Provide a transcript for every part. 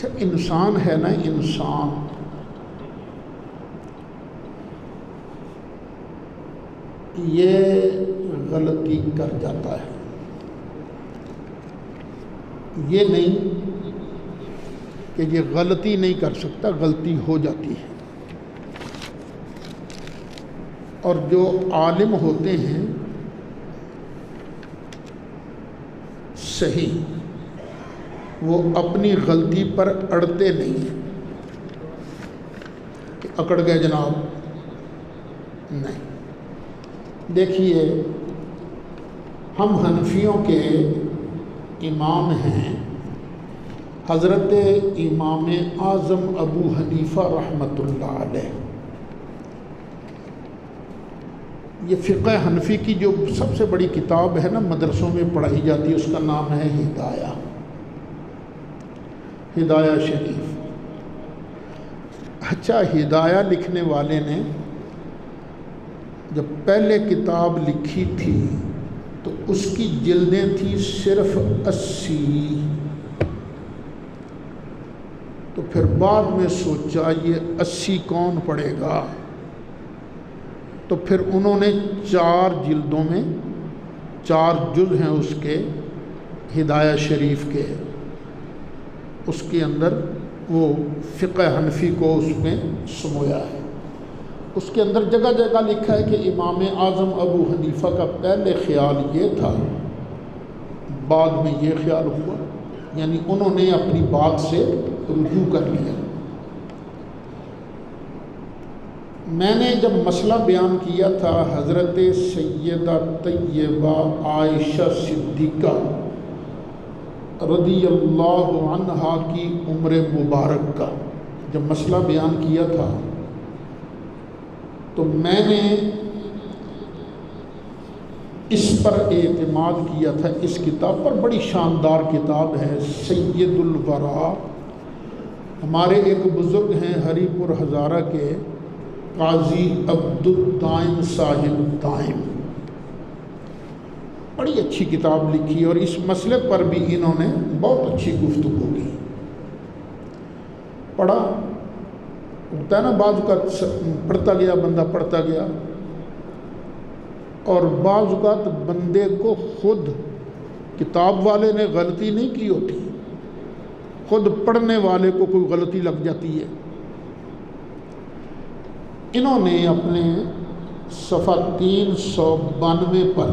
اچھا، انسان ہے نا، انسان یہ غلطی کر جاتا ہے، یہ نہیں کہ یہ غلطی نہیں کر سکتا، غلطی ہو جاتی ہے۔ اور جو عالم ہوتے ہیں صحیح، وہ اپنی غلطی پر اڑتے نہیں کہ اکڑ گئے جناب، نہیں۔ دیکھیے، ہم حنفیوں کے امام ہیں حضرت امام اعظم ابو حنیفہ رحمۃ اللہ علیہ۔ یہ فقہ حنفی کی جو سب سے بڑی کتاب ہے نا، مدرسوں میں پڑھائی جاتی ہے، اس کا نام ہے ہدایہ، ہدایہ شریف۔ اچھا، ہدایہ لکھنے والے نے جب پہلے کتاب لکھی تھی تو اس کی جلدیں تھیں صرف 80، تو پھر بعد میں سوچا یہ 80 کون پڑھے گا، تو پھر انہوں نے 4 جلدوں میں 4 جز ہیں اس کے ہدایہ شریف کے، اس کے اندر وہ فقہ حنفی کو اس میں سمویا ہے۔ اس کے اندر جگہ جگہ لکھا ہے کہ امام اعظم ابو حنیفہ کا پہلے خیال یہ تھا، بعد میں یہ خیال ہوا، یعنی انہوں نے اپنی بات سے رجوع کر لیا۔ میں نے جب مسئلہ بیان کیا تھا حضرت سیدہ طیبہ عائشہ صدیقہ رضی اللہ عنہا کی عمر مبارک کا جب مسئلہ بیان کیا تھا، تو میں نے اس پر اعتماد کیا تھا، اس کتاب پر، بڑی شاندار کتاب ہے، سید الورا۔ ہمارے ایک بزرگ ہیں ہری پور ہزارہ کے قاضی عبد الدائم صاحب دائم، بڑی اچھی کتاب لکھی، اور اس مسئلے پر بھی انہوں نے بہت اچھی گفتگو کی۔ پڑھا ہوتا ہے نا، بعض اوقات پڑھتا گیا بندہ، پڑھتا گیا، اور بعض اوقات بندے کو خود کتاب والے نے غلطی نہیں کی ہوتی، خود پڑھنے والے کو کوئی غلطی لگ جاتی ہے۔ انہوں نے اپنے صفحہ 392 پر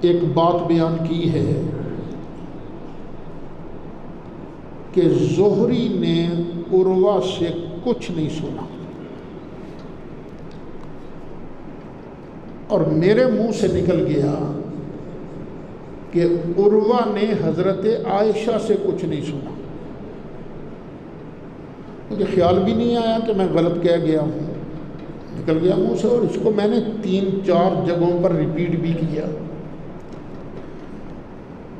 ایک بات بیان کی ہے کہ زہری نے عروہ سے کچھ نہیں سنا، اور میرے منہ سے نکل گیا کہ عروہ نے حضرت عائشہ سے کچھ نہیں سنا۔ مجھے خیال بھی نہیں آیا کہ میں غلط کہہ گیا ہوں، نکل گیا منہ سے، اور اس کو میں نے 3-4 جگہوں پر ریپیٹ بھی کیا۔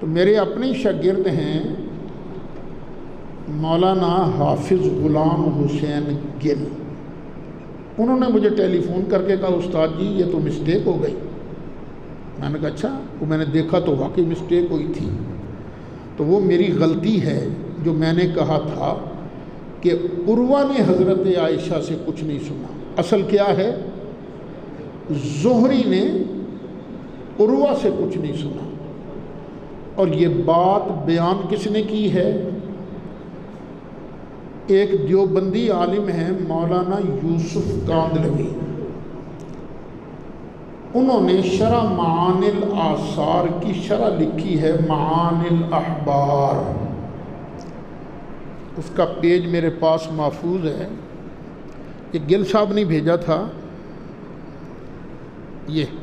تو میرے اپنے شاگرد ہیں مولانا حافظ غلام حسین گل، انہوں نے مجھے ٹیلی فون کر کے کہا استاد جی یہ تو مسٹیک ہو گئی۔ میں نے کہا اچھا، وہ میں نے دیکھا تو واقعی مسٹیک ہوئی تھی، تو وہ میری غلطی ہے جو میں نے کہا تھا کہ عروہ نے حضرت عائشہ سے کچھ نہیں سنا۔ اصل کیا ہے، زہری نے عروہ سے کچھ نہیں سنا، اور یہ بات بیان کس نے کی ہے؟ ایک دیوبندی عالم ہیں مولانا یوسف کاندلوی، انہوں نے شرح معانی الآثار کی شرح لکھی ہے، معانی الاحبار، اس کا پیج میرے پاس محفوظ ہے، یہ گل صاحب نے بھیجا تھا، یہ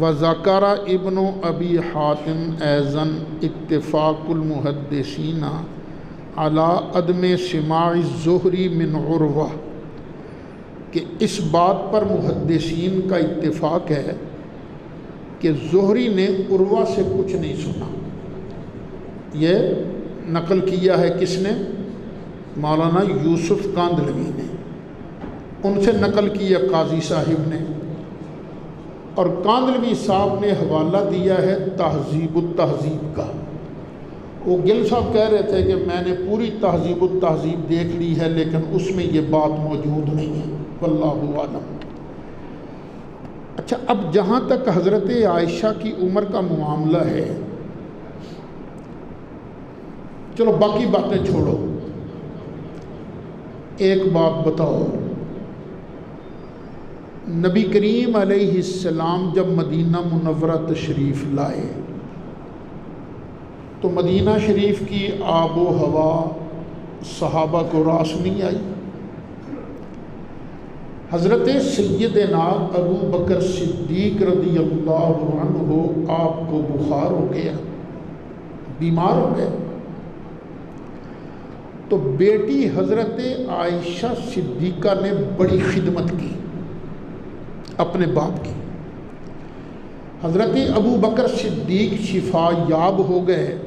وذکر ابن ابی حاتم ایضاً اتفاق المحدثین علی عدم سماع الزہری من عروہ، کہ اس بات پر محدثین کا اتفاق ہے کہ زہری نے عروہ سے کچھ نہیں سنا۔ یہ نقل کیا ہے کس نے؟ مولانا یوسف کاندلوی نے، ان سے نقل کیا قاضی صاحب نے۔ اور کاندلوی صاحب نے حوالہ دیا ہے تہذیب التہذیب کا۔ وہ گل صاحب کہہ رہے تھے کہ میں نے پوری تہذیب التہذیب دیکھ لی ہے لیکن اس میں یہ بات موجود نہیں ہے، واللہ اعلم۔ اچھا، اب جہاں تک حضرت عائشہ کی عمر کا معاملہ ہے، چلو باقی باتیں چھوڑو، ایک بات بتاؤ، نبی کریم علیہ السلام جب مدینہ منورہ تشریف لائے تو مدینہ شریف کی آب و ہوا صحابہ کو راس نہیں آئی؟ حضرت سیدنا ابو بکر صدیق رضی اللہ عنہ آپ کو بخار ہو گیا، بیمار ہو گئے، تو بیٹی حضرت عائشہ صدیقہ نے بڑی خدمت کی اپنے باپ کی۔ حضرت ابو بکر صدیق شفا یاب ہو گئے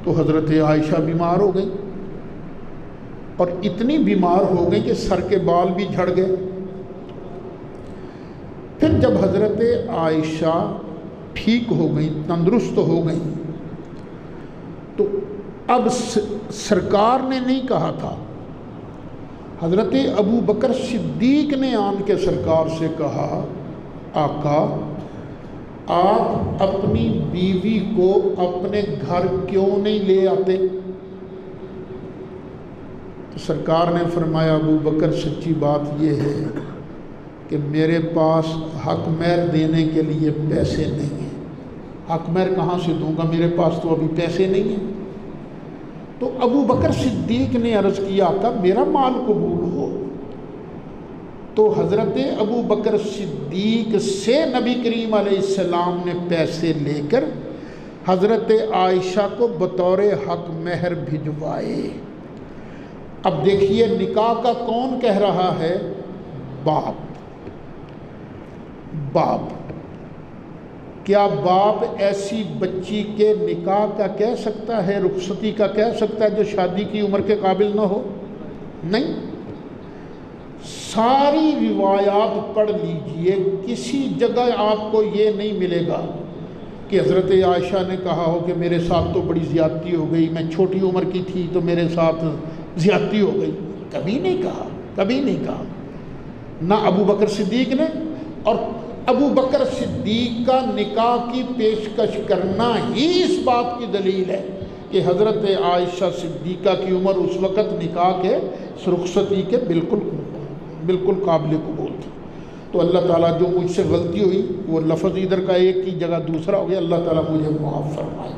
تو حضرت عائشہ بیمار ہو گئی، اور اتنی بیمار ہو گئی کہ سر کے بال بھی جھڑ گئے۔ پھر جب حضرت عائشہ ٹھیک ہو گئی، تندرست ہو گئی، تو اب سرکار نے نہیں کہا تھا، حضرت ابو بکر صدیق نے آن کے سرکار سے کہا، آقا آپ اپنی بیوی کو اپنے گھر کیوں نہیں لے آتے؟ تو سرکار نے فرمایا، ابو بکر سچی بات یہ ہے کہ میرے پاس حق مہر دینے کے لیے پیسے نہیں ہیں۔ حق مہر کہاں سے دوں گا، میرے پاس تو ابھی پیسے نہیں ہیں۔ تو ابو بکر صدیق نے عرض کیا، آقا میرا مال قبول ہو۔ تو حضرت ابو بکر صدیق سے نبی کریم علیہ السلام نے پیسے لے کر حضرت عائشہ کو بطور حق مہر بھجوائے۔ اب دیکھیے نکاح کا کون کہہ رہا ہے؟ باپ۔ کیا باپ ایسی بچی کے نکاح کا کہہ سکتا ہے، رخصتی کا کہہ سکتا ہے جو شادی کی عمر کے قابل نہ ہو؟ نہیں۔ ساری روایات پڑھ لیجئے، کسی جگہ آپ کو یہ نہیں ملے گا کہ حضرت عائشہ نے کہا ہو کہ میرے ساتھ تو بڑی زیادتی ہو گئی، میں چھوٹی عمر کی تھی تو میرے ساتھ زیادتی ہو گئی۔ کبھی نہیں کہا، کبھی نہیں کہا، نہ ابو بکر صدیق نے۔ اور ابو بکر صدیق کا نکاح کی پیشکش کرنا ہی اس بات کی دلیل ہے کہ حضرت عائشہ صدیقہ کی عمر اس وقت نکاح کے رخصتی کے بالکل قابل قبول تھی۔ تو اللہ تعالیٰ جو مجھ سے غلطی ہوئی وہ لفظ ادھر کا ایک کی جگہ دوسرا ہو گیا، اللہ تعالیٰ مجھے معاف فرمائے۔